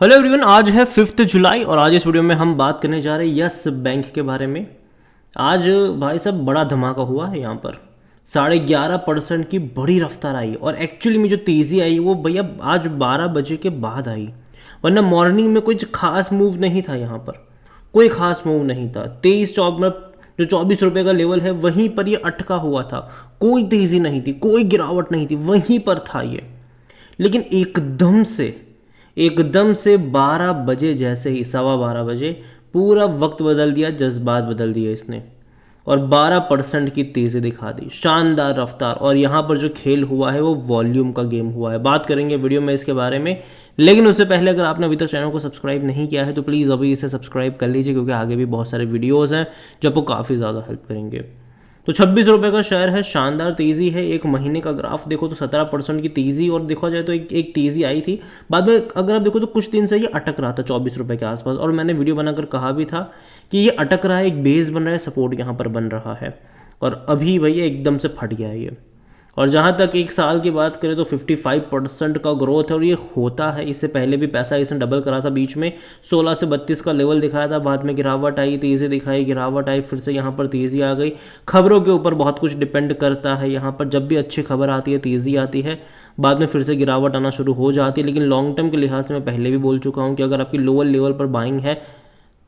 Hello everyone, आज है 5 जुलाई और आज इस वीडियो में हम बात करने जा रहे हैं यस बैंक के बारे में। आज भाई साहब बड़ा धमाका हुआ है यहाँ पर। 11.5% की बड़ी रफ्तार आई और एक्चुअली में जो तेज़ी आई वो भैया आज 12 बजे के बाद आई, वरना मॉर्निंग में कुछ खास मूव नहीं था यहाँ पर। कोई खास मूव नहीं था। 24 रुपये का लेवल है वहीं पर ये अटका हुआ था। कोई तेज़ी नहीं थी, कोई गिरावट नहीं थी, वहीं पर था ये। लेकिन एकदम से 12 बजे, जैसे ही 12:15 बजे पूरा वक्त बदल दिया, जज्बात बदल दिए इसने और 12% की तेज़ी दिखा दी, शानदार रफ्तार। और यहाँ पर जो खेल हुआ है वो वॉल्यूम का गेम हुआ है। बात करेंगे वीडियो में इसके बारे में, लेकिन उससे पहले अगर आपने अभी तक चैनल को सब्सक्राइब नहीं किया है तो प्लीज़ अभी इसे सब्सक्राइब कर लीजिए, क्योंकि आगे भी बहुत सारे वीडियोज़ हैं जो आपको काफ़ी ज़्यादा हेल्प करेंगे। तो 26 रुपये का शेयर है, शानदार तेज़ी है। एक महीने का ग्राफ देखो तो 17% की तेज़ी, और देखा जाए तो एक तेज़ी आई थी। बाद में अगर आप देखो तो कुछ दिन से ये अटक रहा था 24 रुपये के आसपास, और मैंने वीडियो बनाकर कहा भी था कि ये अटक रहा है, एक बेस बन रहा है, सपोर्ट यहाँ पर बन रहा है। और अभी भैया एकदम से फट गया है ये। और जहाँ तक एक साल की बात करें तो 55% का ग्रोथ है, और ये होता है। इससे पहले भी पैसा इसने डबल करा था, बीच में 16 से 32 का लेवल दिखाया था, बाद में गिरावट आई, तेज़ी दिखाई, गिरावट आई, फिर से यहाँ पर तेज़ी आ गई। खबरों के ऊपर बहुत कुछ डिपेंड करता है। यहाँ पर जब भी अच्छी खबर आती है तेज़ी आती है, बाद में फिर से गिरावट आना शुरू हो जाती है। लेकिन लॉन्ग टर्म के लिहाज से मैं पहले भी बोल चुका हूँ कि अगर आपकी लोअर लेवल पर बाइंग है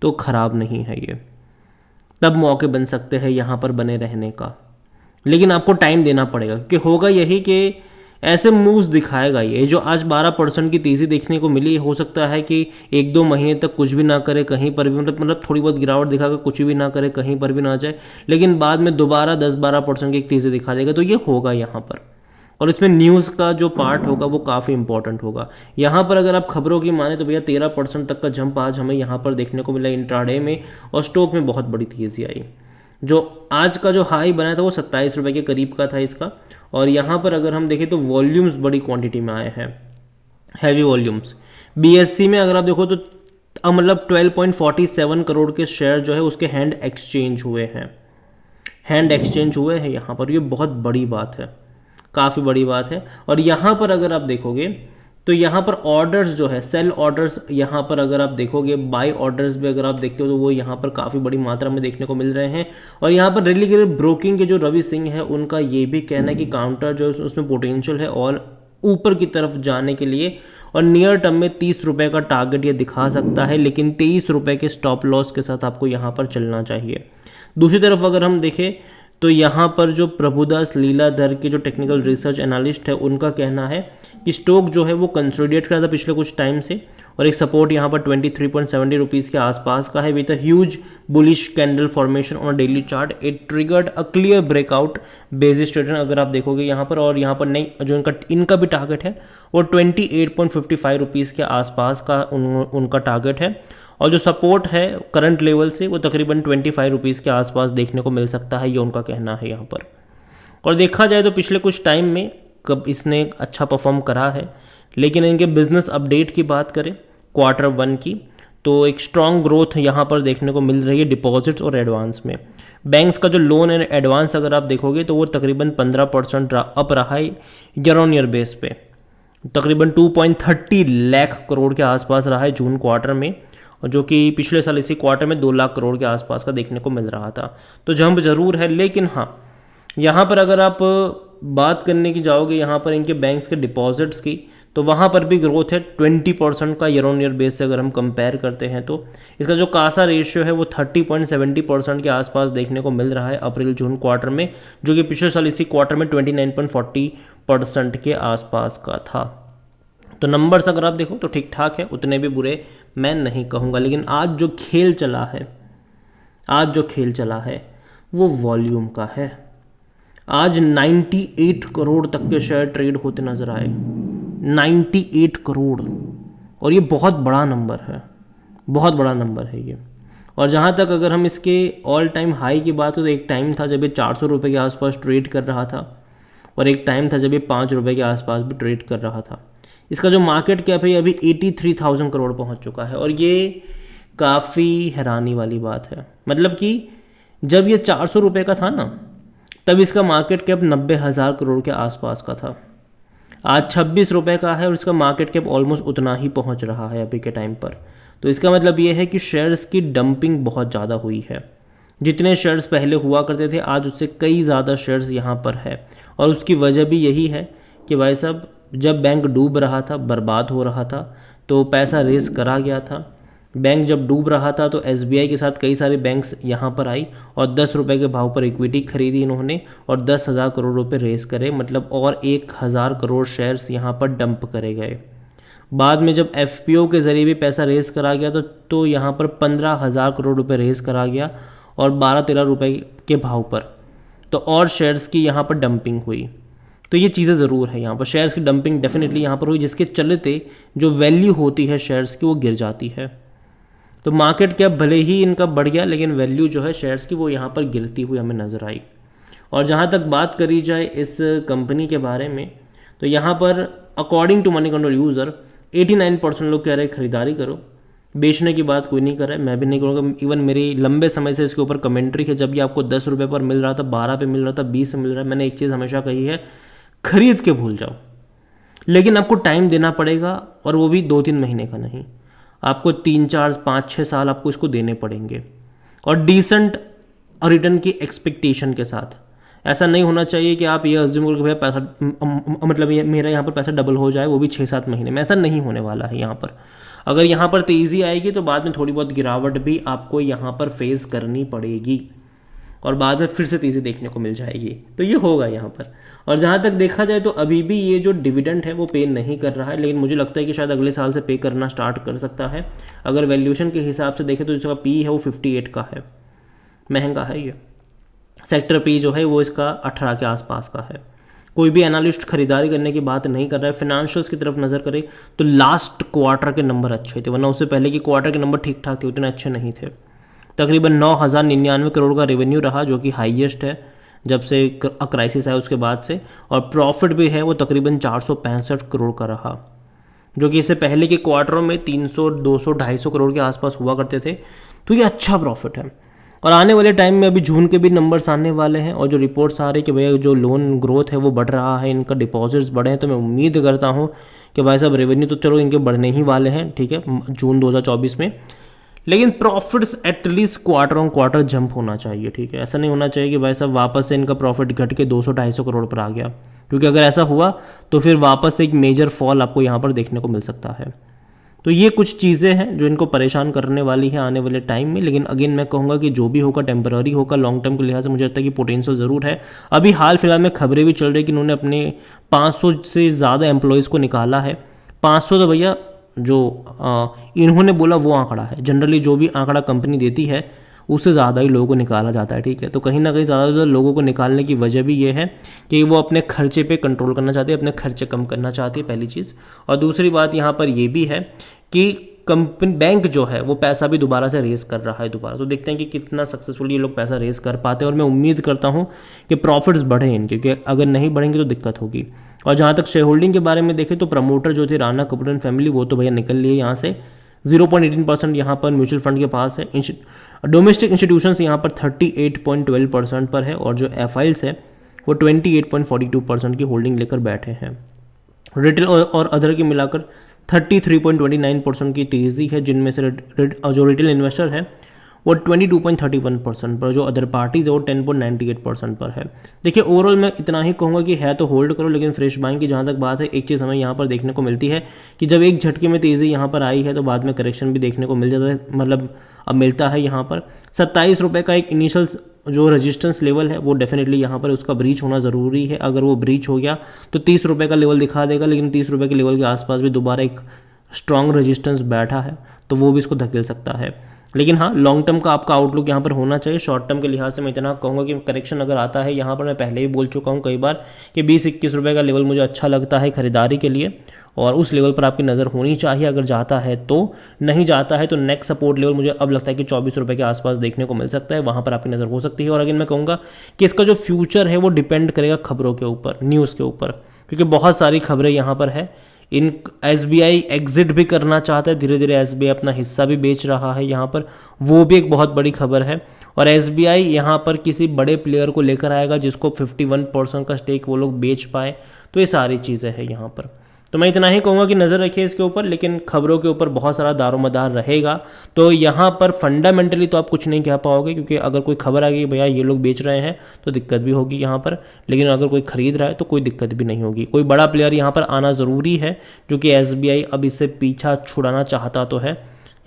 तो ख़राब नहीं है ये, तब मौके बन सकते हैं यहाँ पर बने रहने का। लेकिन आपको टाइम देना पड़ेगा, क्योंकि होगा यही कि ऐसे मूव्स दिखाएगा ये। जो आज 12% की तेज़ी देखने को मिली, हो सकता है कि 1-2 महीने तक कुछ भी ना करे, कहीं पर भी मतलब थोड़ी बहुत गिरावट दिखाकर कुछ भी ना करे, कहीं पर भी ना जाए, लेकिन बाद में दोबारा 10-12% की एक तेज़ी दिखा देगा। तो ये होगा यहाँ पर, और इसमें न्यूज़ का जो पार्ट होगा वो काफ़ी इंपॉर्टेंट होगा। यहाँ पर अगर आप खबरों की माने तो भैया 13% तक का जंप आज हमें यहाँ पर देखने को मिला इंट्राडे में, और स्टॉक में बहुत बड़ी तेज़ी आई। जो आज का जो हाई बना था वो 27 रुपये के करीब का था इसका। और यहाँ पर अगर हम देखें तो वॉल्यूम्स बड़ी क्वांटिटी में आए हैं, हैवी वॉल्यूम्स। बीएससी में अगर आप देखो तो मतलब 12.47 करोड़ के शेयर जो है उसके हैंड एक्सचेंज हुए हैं यहाँ पर। ये बहुत बड़ी बात है, काफ़ी बड़ी बात है। और यहाँ पर अगर आप देखोगे तो यहाँ पर ऑर्डर्स जो है, सेल ऑर्डर्स, यहाँ पर अगर आप देखोगे बाय ऑर्डर्स भी अगर आप देखते हो तो वो यहाँ पर काफ़ी बड़ी मात्रा में देखने को मिल रहे हैं। और यहाँ पर रेलिगेटेड ब्रोकिंग के जो रवि सिंह है उनका ये भी कहना है कि काउंटर जो उसमें पोटेंशियल है और ऊपर की तरफ जाने के लिए, और नियर टर्म में 30 रुपये का टारगेट ये दिखा सकता है, लेकिन 23 रुपये के स्टॉप लॉस के साथ आपको यहाँ पर चलना चाहिए। दूसरी तरफ अगर हम देखें तो यहाँ पर जो प्रभुदास लीलाधर के जो टेक्निकल रिसर्च एनालिस्ट है उनका कहना है कि स्टॉक जो है वो कंसोलिडेट करा था पिछले कुछ टाइम से, और एक सपोर्ट यहाँ पर 23.70 रुपीज़ के आसपास का है, with a huge bullish candle formation on daily chart. It triggered a clear breakout basis pattern अगर आप देखोगे यहाँ पर। और यहाँ पर नहीं, जो इनका भी टारगेट है वो 28.55 रुपीज़ के आसपास का उनका टारगेट है। और जो सपोर्ट है करंट लेवल से वो तकरीबन 25 रुपीज़ के आसपास देखने को मिल सकता है, ये उनका कहना है यहाँ पर। और देखा जाए तो पिछले कुछ टाइम में कब इसने अच्छा परफॉर्म करा है, लेकिन इनके बिजनेस अपडेट की बात करें Q1 की, तो एक स्ट्रॉन्ग ग्रोथ यहाँ पर देखने को मिल रही है डिपॉजिट्स और एडवांस में। बैंक्स का जो लोन एंड एडवांस अगर आप देखोगे तो वो तकरीबन 15% अप रहा है ईयर ऑन ईयर बेस पे, तकरीबन 2.30 लाख करोड़ के आसपास रहा है जून क्वार्टर में, जो कि पिछले साल इसी क्वार्टर में 2 लाख करोड़ के आसपास का देखने को मिल रहा था। तो जंप जरूर है, लेकिन हाँ यहाँ पर अगर आप बात करने की जाओगे यहाँ पर इनके बैंक्स के डिपॉजिट्स की, तो वहाँ पर भी ग्रोथ है 20% का ईयर ऑन ईयर बेस से अगर हम कंपेयर करते हैं तो। इसका जो कासा रेशियो है वो 30.70% के आसपास देखने को मिल रहा है अप्रैल जून क्वार्टर में, जो कि पिछले साल इसी क्वार्टर में 29.40% के आसपास का था। तो नंबर्स अगर आप देखो तो ठीक ठाक है, उतने भी बुरे मैं नहीं कहूँगा। लेकिन आज जो खेल चला है वो वॉल्यूम का है। आज 98 करोड़ तक के शेयर ट्रेड होते नजर आए, 98 करोड़, और ये बहुत बड़ा नंबर है ये। और जहाँ तक अगर हम इसके ऑल टाइम हाई की बात हो तो एक टाइम था जब ये 400 रुपये के आसपास ट्रेड कर रहा था, और एक टाइम था जब ये 5 रुपये के आसपास भी ट्रेड कर रहा था। इसका जो मार्केट कैप है अभी 83,000 करोड़ पहुंच चुका है, और ये काफ़ी हैरानी वाली बात है। मतलब कि जब ये 400 रुपये का था ना, तब इसका मार्केट कैप 90,000 करोड़ के आसपास का था। आज 26 रुपये का है और इसका मार्केट कैप ऑलमोस्ट उतना ही पहुंच रहा है अभी के टाइम पर। तो इसका मतलब ये है कि शेयर्स की डंपिंग बहुत ज़्यादा हुई है। जितने शेयर्स पहले हुआ करते थे आज उससे कई ज़्यादा शेयर्स यहाँ पर है। और उसकी वजह भी यही है कि भाई साहब जब बैंक डूब रहा था, बर्बाद हो रहा था, तो पैसा रेज करा गया था। बैंक जब डूब रहा था तो एसबीआई के साथ कई सारे बैंक्स यहाँ पर आई और 10 रुपये के भाव पर इक्विटी खरीदी इन्होंने और 10,000 करोड़ रुपए रेस करे, मतलब और 1,000 करोड़ शेयर्स यहाँ पर डंप करे गए। बाद में जब एफपीओ के ज़रिए भी पैसा रेस करा गया तो यहाँ पर 15,000 करोड़ रुपए रेस करा गया और 12-13 रुपये के भाव पर, तो और शेयर्स की यहाँ पर डंपिंग हुई। तो ये चीज़ें ज़रूर है, यहाँ पर शेयर्स की डंपिंग डेफिनेटली यहाँ पर हुई, जिसके चलते जो वैल्यू होती है शेयर्स की वो गिर जाती है। तो मार्केट कैप भले ही इनका बढ़ गया लेकिन वैल्यू जो है शेयर्स की वो यहाँ पर गिरती हुई हमें नज़र आई। और जहाँ तक बात करी जाए इस कंपनी के बारे में, तो यहाँ पर according to Moneycontrol user 89% लोग कह रहे हैं खरीदारी करो, बेचने की बात कोई नहीं कर रहा है, मैं भी नहीं करूँगा। इवन मेरी लंबे समय से इसके ऊपर कमेंट्री है, जब ये आपको 10 रुपये पर मिल रहा था, 12 पे मिल रहा था, 20 पे मिल रहा है, मैंने एक चीज़ हमेशा कही है, खरीद के भूल जाओ। लेकिन आपको टाइम देना पड़ेगा और वो भी 2-3 महीने का नहीं, आपको 3-4-5-6 साल आपको इसको देने पड़ेंगे और डिसेंट रिटर्न की एक्सपेक्टेशन के साथ। ऐसा नहीं होना चाहिए कि आप ये अज्यूम करो कि भैया पैसा मतलब ये मेरा यहाँ पर पैसा डबल हो जाए वो भी 6-7 महीने में, ऐसा नहीं होने वाला है यहाँ पर। अगर यहाँ पर तेज़ी आएगी तो बाद में थोड़ी बहुत गिरावट भी आपको यहाँ पर फेस करनी पड़ेगी और बाद में फिर से तेज़ी देखने को मिल जाएगी, तो ये होगा यहाँ पर। और जहाँ तक देखा जाए तो अभी भी ये जो डिविडेंड है वो पे नहीं कर रहा है, लेकिन मुझे लगता है कि शायद अगले साल से पे करना स्टार्ट कर सकता है। अगर वैल्यूएशन के हिसाब से देखें तो इसका पी है वो 58 का है, महंगा है ये। सेक्टर पी जो है वो इसका 18 के आसपास का है। कोई भी एनालिस्ट खरीदारी करने की बात नहीं कर रहा है। फिनेंशियल्स की तरफ नज़र करें तो लास्ट क्वार्टर के नंबर अच्छे थे, वरना उससे पहले के क्वार्टर के नंबर ठीक ठाक थे, उतने अच्छे नहीं थे। तकरीबन 9,099 करोड़ का रेवेन्यू रहा जो कि हाईएस्ट है जब से क्राइसिस आया उसके बाद से, और प्रॉफिट भी है वो तकरीबन 465 करोड़ का रहा, जो कि इससे पहले के क्वार्टरों में 300, 200, 250 करोड़ के आसपास हुआ करते थे। तो ये अच्छा प्रॉफिट है। और आने वाले टाइम में अभी जून के भी नंबर्स आने वाले हैं और जो रिपोर्ट्स आ रही है कि भैया जो लोन ग्रोथ है वो बढ़ रहा है, इनका डिपॉजिट्स बढ़े हैं, तो मैं उम्मीद करता हूँ कि भाई साहब रेवेन्यू तो चलो इनके बढ़ने ही वाले हैं, ठीक है, जून 2024 में, लेकिन profits at least quarter on quarter jump होना चाहिए, ठीक है। ऐसा नहीं होना चाहिए कि भाई साहब वापस से इनका प्रॉफिट घट के 200-250 करोड़ पर आ गया, क्योंकि अगर ऐसा हुआ तो फिर वापस से एक मेजर फॉल आपको यहाँ पर देखने को मिल सकता है। तो ये कुछ चीज़ें हैं जो इनको परेशान करने वाली है आने वाले टाइम में, लेकिन अगेन मैं कहूँगा कि जो भी होगा टेम्पररी होगा, लॉन्ग टर्म के लिहाज से मुझे लगता है कि पोटेंशियल ज़रूर है। अभी हाल फिलहाल में खबरें भी चल रही है कि उन्होंने अपने 500 से ज़्यादा एम्प्लॉयज़ को निकाला है। 500 तो भैया जो इन्होंने बोला वो आंकड़ा है, जनरली जो भी आंकड़ा कंपनी देती है उससे ज़्यादा ही लोगों को निकाला जाता है, ठीक है। तो कहीं ना कहीं ज़्यादा लोगों को निकालने की वजह भी ये है कि वो अपने खर्चे पे कंट्रोल करना चाहते हैं, अपने खर्चे कम करना चाहती है, पहली चीज़। और दूसरी बात यहाँ पर ये भी है कि कंपनी बैंक जो है वो पैसा भी दोबारा से रेस कर रहा है दोबारा, तो देखते हैं कि कितना सक्सेसफुली ये लोग पैसा रेस कर पाते हैं। और मैं उम्मीद करता हूँ कि प्रॉफिट्स बढ़े इनके, क्योंकि अगर नहीं बढ़ेंगे तो दिक्कत होगी। और जहाँ तक शेयर होल्डिंग के बारे में देखें तो प्रमोटर जो थे राणा कपूर एंड फैमिली वो तो भैया निकल लिए यहाँ से। 0.18% यहाँ पर म्यूचुअल फंड के पास है। डोमेस्टिक इंस्टीट्यूशंस यहाँ पर 38.12% पर है और जो एफआईल्स है वो 28.42% की होल्डिंग लेकर बैठे हैं। रिटेल और अदर की मिलाकर 33.29% की तेज़ी है, जिनमें से जो रिटेल इन्वेस्टर है वो 22.31% पर, जो अदर पार्टीज़ है वो 10.98% पर है। देखिए ओवरऑल मैं इतना ही कहूँगा कि है तो होल्ड करो, लेकिन फ्रेश बाइंग की जहाँ तक बात है, एक चीज़ हमें यहाँ पर देखने को मिलती है कि जब एक झटके में तेज़ी यहाँ पर आई है तो बाद में करेक्शन भी देखने को मिल जाता है, मतलब अब मिलता है। यहाँ पर 27 रुपये का एक इनिशियल जो रेजिस्टेंस लेवल है वो डेफिनेटली यहाँ पर उसका ब्रीच होना ज़रूरी है। अगर वो ब्रीच हो गया तो 30 रुपये का लेवल दिखा देगा, लेकिन 30 रुपये के लेवल के आसपास भी दोबारा एक स्ट्रॉन्ग रेजिस्टेंस बैठा है तो वो भी इसको धकेल सकता है। लेकिन हाँ, लॉन्ग टर्म का आपका आउटलुक यहाँ पर होना चाहिए। शॉर्ट टर्म के लिहाज से मैं इतना कहूँगा कि करेक्शन अगर आता है, यहाँ पर मैं पहले ही बोल चुका हूँ कई बार कि 20-21 रुपये का लेवल मुझे अच्छा लगता है खरीदारी के लिए, और उस लेवल पर आपकी नज़र होनी चाहिए अगर जाता है तो। नहीं जाता है तो नेक्स्ट सपोर्ट लेवल मुझे अब लगता है कि 24 रुपये के आसपास देखने को मिल सकता है, वहाँ पर आपकी नज़र हो सकती है। और अगर मैं कहूँगा कि इसका जो फ्यूचर है वो डिपेंड करेगा खबरों के ऊपर, न्यूज़ के ऊपर, क्योंकि बहुत सारी खबरें यहाँ पर है। इन एसबीआई एग्जिट भी करना चाहता है, धीरे धीरे एसबीआई अपना हिस्सा भी बेच रहा है यहाँ पर, वो भी एक बहुत बड़ी खबर है। और एसबीआई यहाँ पर किसी बड़े प्लेयर को लेकर आएगा जिसको 51% का स्टेक वो लोग बेच पाए, तो ये सारी चीज़ें हैं यहाँ पर। तो मैं इतना ही कहूँगा कि नज़र रखिए इसके ऊपर, लेकिन खबरों के ऊपर बहुत सारा दारोमदार रहेगा। तो यहाँ पर फंडामेंटली तो आप कुछ नहीं कह पाओगे, क्योंकि अगर कोई खबर आ गई भैया ये लोग बेच रहे हैं तो दिक्कत भी होगी यहाँ पर, लेकिन अगर कोई खरीद रहा है तो कोई दिक्कत भी नहीं होगी। कोई बड़ा प्लेयर यहाँ पर आना ज़रूरी है, जो कि SBI अब इससे पीछा छुड़ाना चाहता तो है,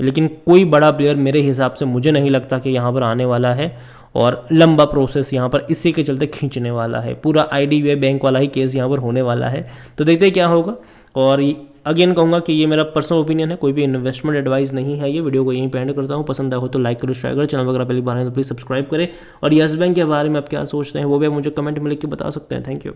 लेकिन कोई बड़ा प्लेयर मेरे हिसाब से मुझे नहीं लगता कि यहाँ पर आने वाला है, और लंबा प्रोसेस यहाँ पर इसी के चलते खींचने वाला है। पूरा IDBI बैंक वाला ही केस यहाँ पर होने वाला है। तो देखते हैं क्या होगा। और अगेन कहूँगा कि ये मेरा पर्सनल ओपिनियन है, कोई भी इन्वेस्टमेंट एडवाइस नहीं है। ये वीडियो को यहीं पे एंड करता हूँ। पसंद आए हो तो लाइक करो, शेयर करो, चैनल वगैरह पहली बार है तो प्लीज़ सब्सक्राइब करें। और यस बैंक के बारे में आप क्या सोचते हैं वो भी आप मुझे कमेंट में लिख के बता सकते हैं। Thank you.